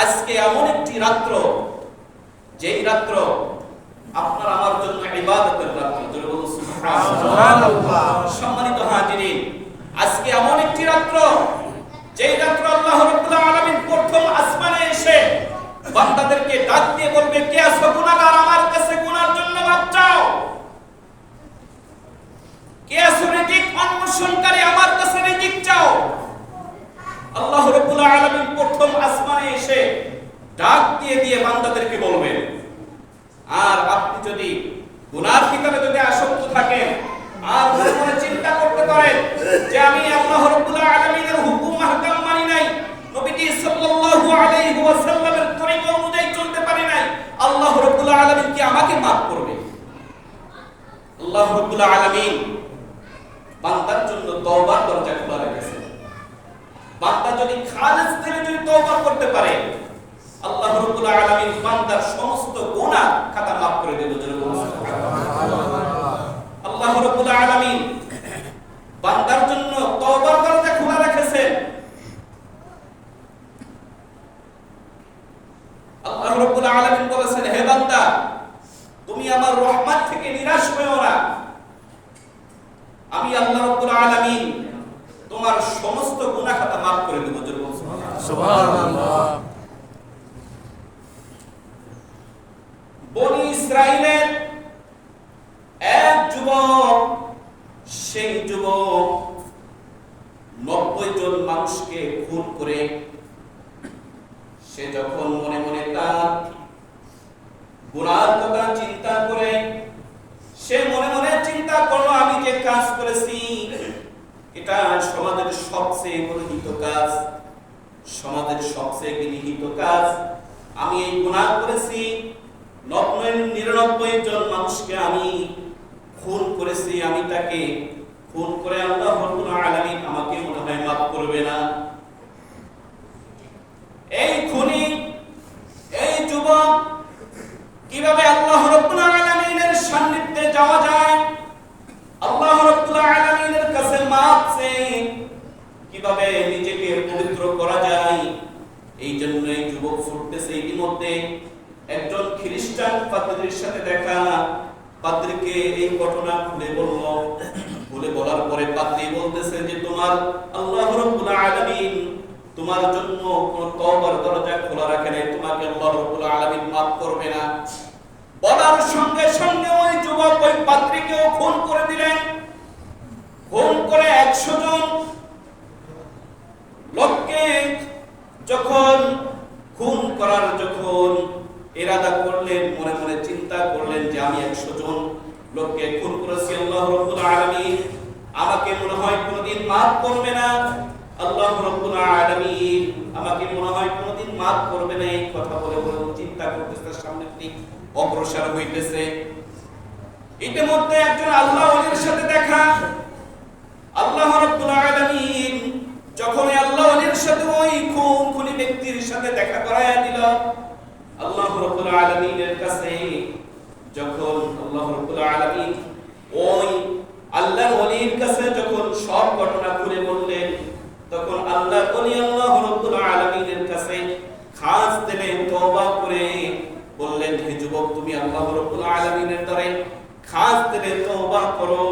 আজকে এমন একটি রাত্র, যেই রাত্র আপনার আমার জন্য ইবাদতের রাত্র। সুবহানাল্লাহ। সম্মানিত হাজিরিন, আজকে এমন একটি রাত্র, যেই রাত্র আল্লাহ রাব্বুল আলামিন প্রথম আসমানে এসে বান্দাদেরকে ডাক দিয়ে বলবে, কে আছো গুনাহগার, আমার কাছে গুনার জন্য মাপ চাও। কে আছো রিজিক অন্বেষণকারী, আমার কাছে রিজিক চাও। আল্লাহ রাব্বুল আলামিন প্রথম আসমানে এসে ডাক দিয়ে দিয়ে বান্দাদেরকে বলবেন। আর আপনি যদি গুনার ভিতরে যদি আসক্ত থাকেন আর মনে মনে চিন্তা করতে পারেন যে আমি আল্লাহ রাব্বুল আলামিনের হুকুম আহকাম মানি নাই, নবীজি সাল্লাল্লাহু আলাইহি ওয়াসাল্লামের তরিকা অনুযায়ী চলতে পারি নাই, আল্লাহ রাব্বুল আলামিন কি আমাকে maaf করবে? আল্লাহ রাব্বুল আলামিন বান্দার জন্য তওবার দরজা খোলা রেখেছেন। বান্দা যদি খালিস দিলে যদি তওবা করতে পারে, আল্লাহ রাব্বুল আলামিন বান্দার সমস্ত গুনাহ খাতা maaf করে দেবে। আল্লাহ রাব্বুল আলামিন বান্দার জন্য তওবার দরজা খোলা রেখেছেন। আল্লাহ রাব্বুল আলামিন বলেছেন, হে বান্দা, তুমি আমার রহমত থেকে নিরাশ হয়ো না। আমি আল্লাহ রাব্বুল আলামিন তোমার সমস্ত গুনাহ খাতা maaf করে দেব। সুবহানাল্লাহ। বনি ইসরাইলের এক যুবক, সেই যুবক 90 জন মানুষকে খুন করে সে যখন মনে মনে তার গুনার কথা চিন্তা করে, সে মনে মনে চিন্তা করলো, আমি যে কাজ করেছি এটা সমাজের সবচেয়ে গৃহীত কাজ, সমাজের সবচেয়ে গৃহীত কাজ। আমি এই গুনাহ করেছি, 99 জন মানুষকে আমি খুন করেছি, আমি তাকে খুন করে আল্লাহ রাব্বুল আলামিন আমাকে মনে হয় maaf করবে না। এই খুনি, এই যুবক কিভাবে আল্লাহ রাব্বুল আলামিনের সান্নিধ্যে যাওয়া যায়, আল্লাহ রাব্বুল আলামিনের কাছে maaf চেয়ে কিভাবে নিজেকে পবিত্র করা যায়, এই জন্য এই যুবক ছুটতেছে। ইতিমধ্যে একজন খ্রিস্টান পাদ্রীর সাথে দেখা, পাদ্রীকে এই ঘটনা খুলে বলল। খুলে বলার পরে পাদ্রী বলতেছে যে তোমার আল্লাহ রাব্বুল আলামিন তোমার জন্য কোন তওবার দরজা খোলা রাখে নাই, তোমাকে আল্লাহ রাব্বুল আলামিন maaf করবে না। বলার সঙ্গে সঙ্গে ওই যুবক ওই পাদ্রীকেও খুন করে দিলেন। খুন করে 100 জন লোককে যখন খুন করার যখন ইরাদা করলেন, মনে মনে চিন্তা করলেন যে আমি 100 জন লোককে খুন করেছি, আল্লাহ রাব্বুল আলামিন আমাকে মনে হয় কোনদিন maaf করবে না, আল্লাহ রাব্বুল আলামিন আমাকে মনে হয় কোনদিন maaf করবে না। এই কথা বলে বলে চিন্তা করতেছে, সামনে দিক অগ্রসর হইতেছে। ইতিমধ্যে একজন আল্লাহ ওলির সাথে দেখা। আল্লাহ রাব্বুল আলামিন যখন আল্লাহ ওলির সাথে ওই খুনি ব্যক্তির সাথে দেখা করায়া দিল, আল্লাহ রাব্বুল আলামিনের কাছে যখন আল্লাহ রাব্বুল আলামিন ওই আল্লাহর ওলির কাছে যখন সব ঘটনা খুলে বললেন, তখন আল্লাহর ওলি আল্লাহ রাব্বুল আলামিনের কাছে খাস দিলে তওবা করে বললেন, হে যুবক, তুমি আল্লাহ রাব্বুল আলামিনের দরে খাস দিলে তওবা করো,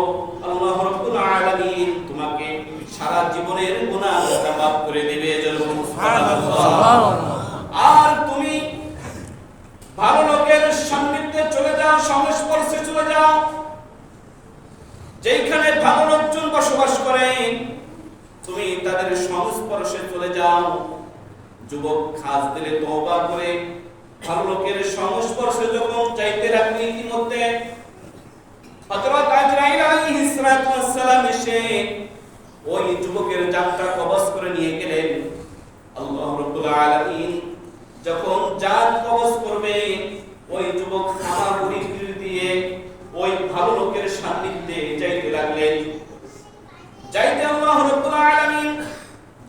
আল্লাহ রাব্বুল আলামিন তোমাকে সারা জীবনের গুনাহ মাফ করে দেবে। সুবহানাল্লাহ। আর তুমি ভালো লোকের সান্নিধ্যে চলে যাও, সংস্পর্শে চলে যাও, যেখানে ভালো লোকজন বসবাস করে তুমি তাদের সংস্পর্শে চলে যাও। যুবক খাস দিলে তওবা করে ভালো লোকের সংস্পর্শে যখন যাইতে লাগলেন, ইতিমধ্যে হযরত আজরাইল আলাইহিস সালাতু ওয়াস সালাম এসে ওই যুবকের জানটা কবজ করে নিয়ে গেলেন। আল্লাহ রাব্বুল আলামিন যখন জান কবজ করবে, ওই যুবক হামাগুড়ি দিয়ে ওই ভালো লোকের সান্নিধ্যে যাইতে লাগলেন। যাইতে আল্লাহ রাব্বুল আলামিন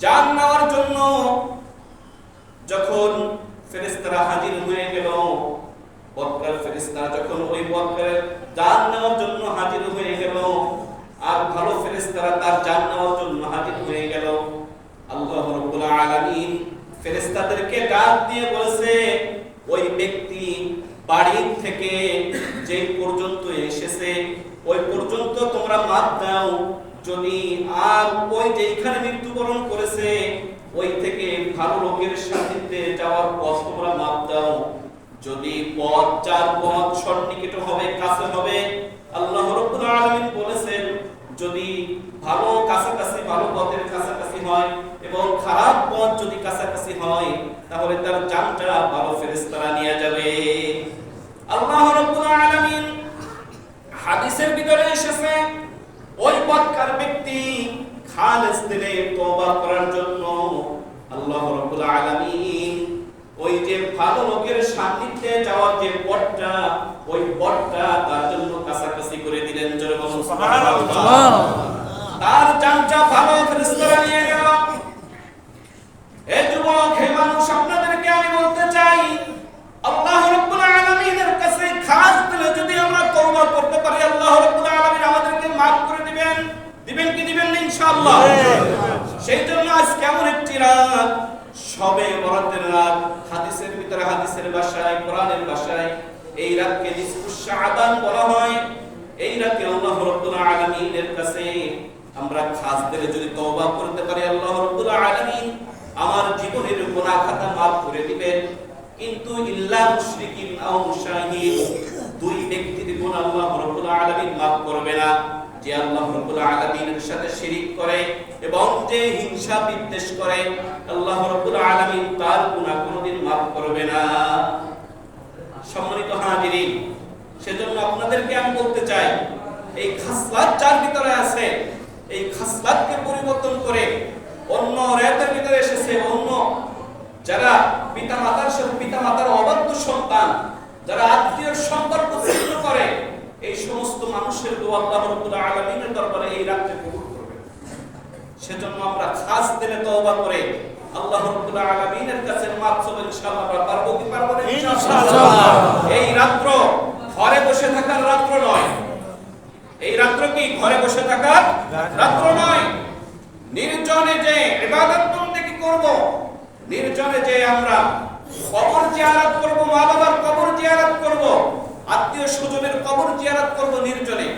জান নেওয়ার জন্য যখন ফেরেশতারা হাজির হয়ে গেল, বদকার ফেরেশতা যখন ওই বদকার জান নেওয়ার জন্য হাজির হয়ে গেল, আর ভালো ফেরেশতারা তার জান নেওয়ার জন্য হাজির হয়ে গেল, আল্লাহ রাব্বুল আলামিন ফেরেশতাদেরকে ডাক দিয়ে বলেছে, ওই ব্যক্তি বাড়ি থেকে যে পর্যন্ত এসেছে ওই পর্যন্ত তোমরা মাপ দাও, যদি আর ওই যেখানে মৃত্যুবরণ করেছে ওই থেকে ভালো লোকের সান্নিধ্যে যাওয়ার পথ তোমরা মাপ দাও। যদি পথ চার পথ সন্নিকট হবে, কাছে হবে, আল্লাহ রাব্বুল আলামিন বলেছেন যদি ভালো কাছাকাছি, ভালো পথের কাছাকাছি হয় এবং খারাপ পথ যদি কাছাকাছি হয় তাহলে তার জানটা ভালো ফেরেশতারা নিয়ে যাবে। আল্লাহ রাব্বুল আলামিন হাদিসের ভিতরে এসেছে ওই পথকার ব্যক্তি খালেস দিলে তওবা করার জন্য আল্লাহ রাব্বুল আলামিন ওই যে ভালো লোকের সান্নিধ্যে যাওয়ার যে পথটা ওই পথটা তার জন্য কাছাকাছি করে দিলেন। জোরে বলুন সুবহানাল্লাহ। তার জানটা ভালো ফেরেশতারা নিয়ে গেল। এই যুবক, হে মানুষ, আপনাদেরকে আমি বলতে চাই আল্লাহ রাব্বুল আলামিনের কাছে খাস দিলে যদি আমরা তওবা করতে পারি আল্লাহ রাব্বুল আলামিন আমাদেরকে maaf করে দিবেন। দিবেন কি দিবেন না ইনশাআল্লাহ? সেই জন্য আজ কেমন একটি রাত, শবে বরাতের রাত, হাদিসের ভিতরে হাদিসের ভাষায়, কোরআনের ভাষায় এই রাতকে নিসফুশ শাবান বলা হয়। এই রাতে আল্লাহ রাব্বুল আলামিনের কাছে আমরা খাস দিলে যদি তওবা করতে পারি আল্লাহ রাব্বুল আলামিন আমার জীবনের গুনাহ খাতা maaf করে দিবেন। কিন্তু ইল্লা মুশরিকিন আও মুশাহিদ, দুই ব্যক্তির গুনাহ আল্লাহ রাব্বুল আলামিন maaf করবে না, যে আল্লাহ রাব্বুল আলামিনের সাথে শিরিক করে এবং যে হিংসা বিদ্বেষ করে আল্লাহ রাব্বুল আলামিন তার গুনাহ কোনদিন maaf করবে না। সম্মানিত হাজিরিন, সেজন্য আপনাদেরকে আমি বলতে চাই এই খাসলাত যার ভিতরে আছে এই খাসলাতকে পরিবর্তন করে অন্য রাতের ভিতরে এসেছে, অন্য যারা পিতামাতার সাথে পিতামাতার অবাধ্য সন্তান, যারা আত্মীয় সম্পর্ক ছিন্ন করে, এই সমস্ত মানুষের দোয়া আল্লাহ রাব্বুল আলামিনের দরবারে এই রাতে কবুল করবেন। সেজন্য আমরা খাস দিনে তওবা করে আল্লাহ রাব্বুল আলামিনের কাছে maaf চাইব ইনশাআল্লাহ। আমরা পারবো কি পারবো না ইনশাআল্লাহ? এই রাত্র ঘরে বসে থাকার রাত্র নয়। এই রাত্র কি ঘরে বসে থাকার রাত্র নয়। নির্জনে যে ইবাদত বন্দেগী করব, নির্জনে যে আমরা কবর জিয়ারত করব, মা বাবার কবর জিয়ারত করব, আত্মীয় স্বজনের কবর জিয়ারত করব নির্জনে,